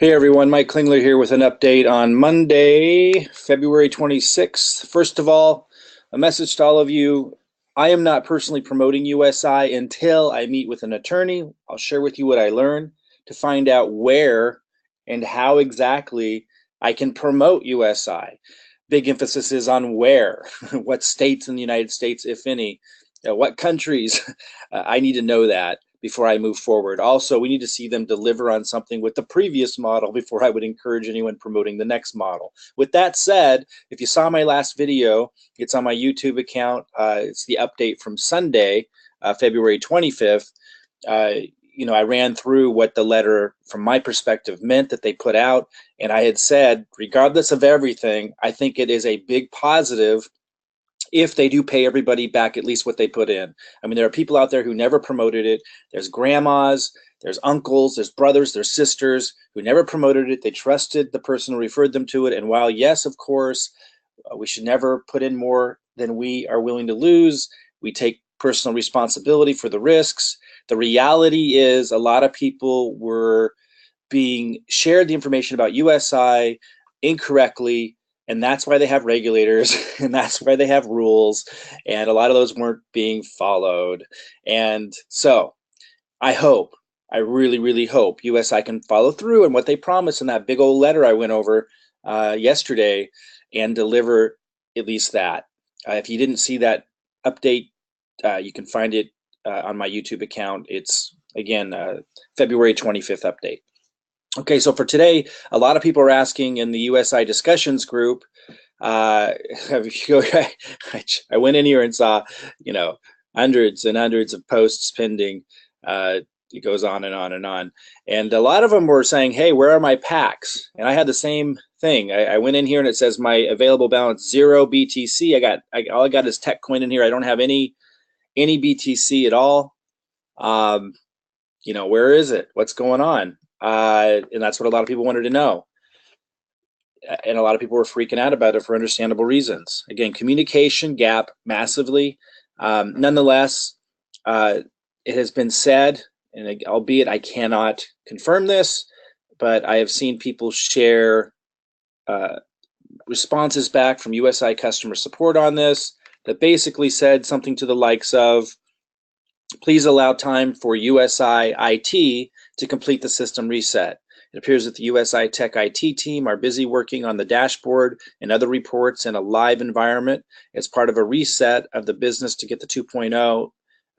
Hey everyone, Mike Klingler here with an update on Monday, February 26th. First of all, a message to all of you. I am not personally promoting USI until I meet with an attorney. I'll share with you what I learned to find out where and how exactly I can promote USI. Big emphasis is on where, what states in the United States, if any, what countries. I need to know that before I move forward. Also, we need to see them deliver on something with the previous model before I would encourage anyone promoting the next model. With that said, if you saw my last video, it's on my YouTube account. It's the update from Sunday, February 25th. I ran through what the letter, from my perspective, meant that they put out. And I had said, regardless of everything, I think it is a big positive if they do pay everybody back at least what they put in. I mean, there are people out there who never promoted it. There's grandmas, there's uncles, there's brothers, there's sisters who never promoted it. They trusted the person who referred them to it. And while, yes, of course, we should never put in more than we are willing to lose, we take personal responsibility for the risks. The reality is a lot of people were being shared the information about USI incorrectly, and that's why they have regulators and that's why they have rules, and a lot of those weren't being followed. And so I really hope USI can follow through on what they promised in that big old letter I went over yesterday and deliver at least that. If you didn't see that update, you can find it on my YouTube account. It's again February 25th update. Okay, so for today, a lot of people are asking in the USI discussions group. I went in here and saw, hundreds and hundreds of posts pending. It goes on and on and on. And a lot of them were saying, hey, where are my packs? And I had the same thing. I went in here and it says my available balance 0 BTC. All I got is tech coin in here. I don't have any BTC at all. Where is it? What's going on? And that's what a lot of people wanted to know. And a lot of people were freaking out about it for understandable reasons. Again, communication gap massively. Nonetheless, it has been said, and albeit I cannot confirm this, but I have seen people share responses back from USI customer support on this that basically said something to the likes of, please allow time for USI IT to complete the system reset. It appears that the usi-tech IT team are busy working on the dashboard and other reports in a live environment as part of a reset of the business to get the 2.0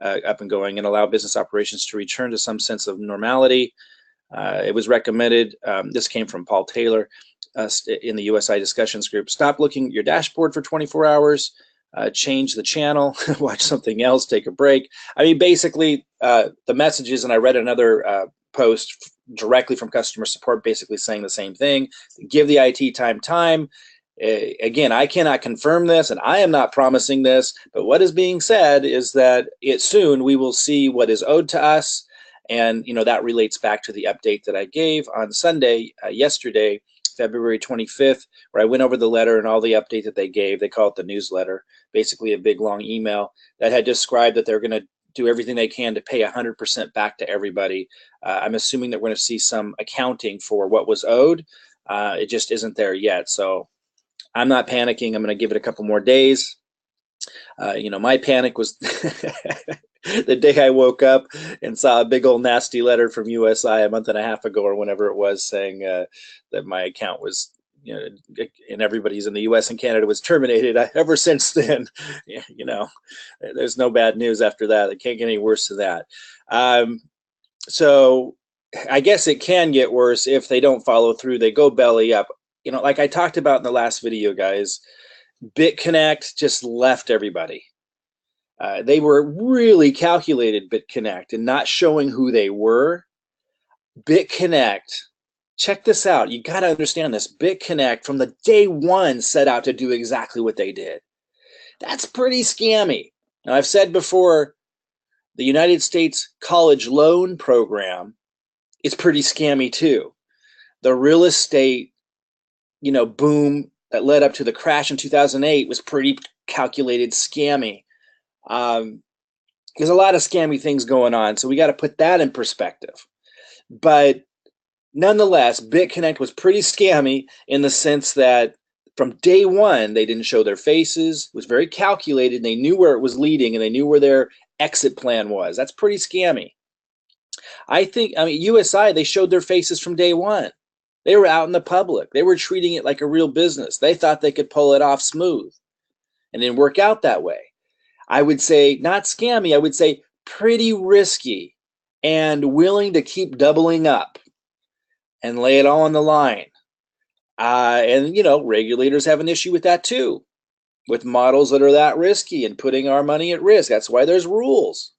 up and going and allow business operations to return to some sense of normality. It was recommended, this came from Paul Taylor in the USI discussions group, stop looking at your dashboard for 24 hours, change the channel, watch something else, take a break. I mean, basically, the messages, and I read another post directly from customer support basically saying the same thing. Give the IT time. Again, I cannot confirm this, and I am not promising this, but what is being said is that soon we will see what is owed to us. And, that relates back to the update that I gave on Sunday, yesterday, February 25th, where I went over the letter and all the update that they gave. They call it the newsletter, basically a big long email that had described that they're going to do everything they can to pay 100% back to everybody. I'm assuming that we're going to see some accounting for what was owed. It just isn't there yet. So I'm not panicking. I'm going to give it a couple more days. My panic was the day I woke up and saw a big old nasty letter from USI a month and a half ago or whenever it was saying that my account was, and everybody's in the US and Canada was terminated. Ever since then, there's no bad news after that. It can't get any worse than that. So I guess it can get worse if they don't follow through. They go belly up. Like I talked about in the last video, guys, BitConnect just left everybody. They were really calculated, BitConnect, and not showing who they were. BitConnect, check this out. You got to understand this. BitConnect from the day one set out to do exactly what they did. That's pretty scammy. Now, I've said before, the United States college loan program is pretty scammy too. The real estate, boom that led up to the crash in 2008 was pretty calculated scammy. There's a lot of scammy things going on, so we got to put that in perspective. But Nonetheless, BitConnect was pretty scammy in the sense that from day one, they didn't show their faces. It was very calculated. They knew where it was leading and they knew where their exit plan was. That's pretty scammy. I mean, USI, they showed their faces from day one. They were out in the public. They were treating it like a real business. They thought they could pull it off smooth, and it didn't work out that way. I would say not scammy. I would say pretty risky and willing to keep doubling up and lay it all on the line. And, you know, regulators have an issue with that too, with models that are that risky and putting our money at risk. That's why there's rules.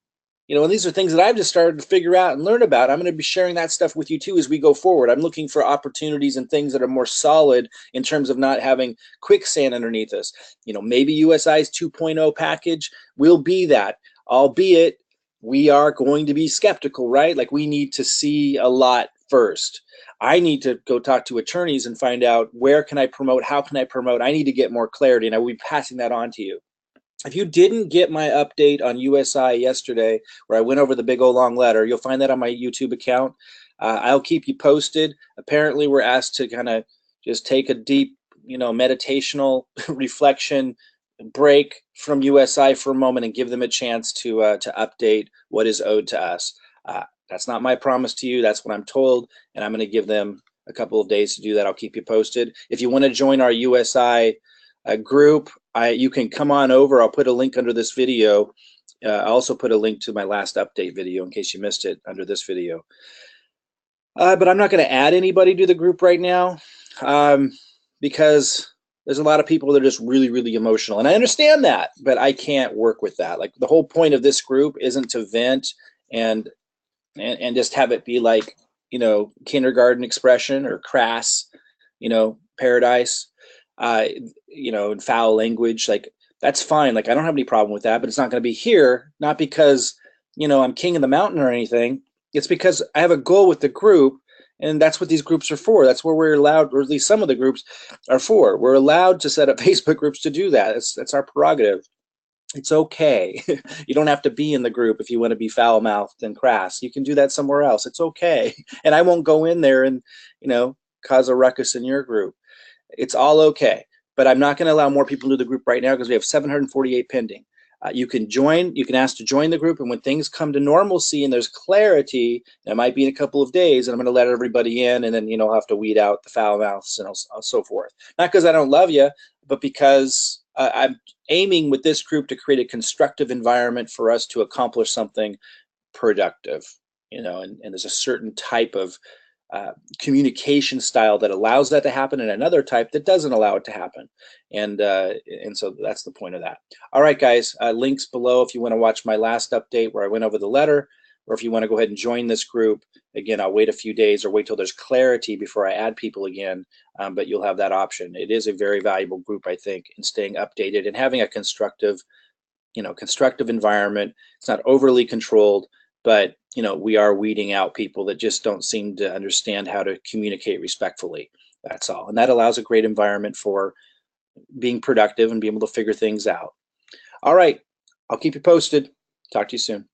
You know, and these are things that I've just started to figure out and learn about. I'm going to be sharing that stuff with you too as we go forward. I'm looking for opportunities and things that are more solid in terms of not having quicksand underneath us. You know, maybe USI's 2.0 package will be that, albeit we are going to be skeptical, right? Like we need to see a lot first. I need to go talk to attorneys and find out where can I promote, how can I promote. I need to get more clarity, and I will be passing that on to you. If you didn't get my update on USI yesterday, where I went over the big old long letter, you'll find that on my YouTube account. I'll keep you posted. Apparently, we're asked to kind of just take a deep, you know, meditational reflection break from USI for a moment and give them a chance to update what is owed to us. That's not my promise to you. That's what I'm told, and I'm going to give them a couple of days to do that. I'll keep you posted. If you want to join our USI group, you can come on over. I'll put a link under this video. I also put a link to my last update video in case you missed it under this video. But I'm not going to add anybody to the group right now because there's a lot of people that are just really, really emotional. And I understand that, but I can't work with that. Like the whole point of this group isn't to vent and just have it be like, you know, kindergarten expression or crass, you know, paradise. You know, and foul language, like that's fine. Like I don't have any problem with that, but it's not going to be here, not because, you know, I'm king of the mountain or anything. It's because I have a goal with the group, and that's what these groups are for. That's where we're allowed, or at least some of the groups are for. We're allowed to set up Facebook groups to do that. That's our prerogative. It's okay. You don't have to be in the group if you want to be foul-mouthed and crass. You can do that somewhere else. It's okay. And I won't go in there and, you know, cause a ruckus in your group. It's all okay, but I'm not going to allow more people into the group right now because we have 748 pending. You can join, you can ask to join the group, and when things come to normalcy and there's clarity, that might be in a couple of days, and I'm going to let everybody in, and then, you know, I'll have to weed out the foul mouths and so forth. Not because I don't love you, but because I'm aiming with this group to create a constructive environment for us to accomplish something productive, you know, and there's a certain type of communication style that allows that to happen, and another type that doesn't allow it to happen. And so that's the point of that. All right, guys, links below if you want to watch my last update where I went over the letter, or if you want to go ahead and join this group. Again, I'll wait a few days or wait till there's clarity before I add people again, but you'll have that option. It is a very valuable group, I think, in staying updated and having a constructive, you know, constructive environment. It's not overly controlled, but, you know, we are weeding out people that just don't seem to understand how to communicate respectfully. That's all. And that allows a great environment for being productive and being able to figure things out. All right. I'll keep you posted. Talk to you soon.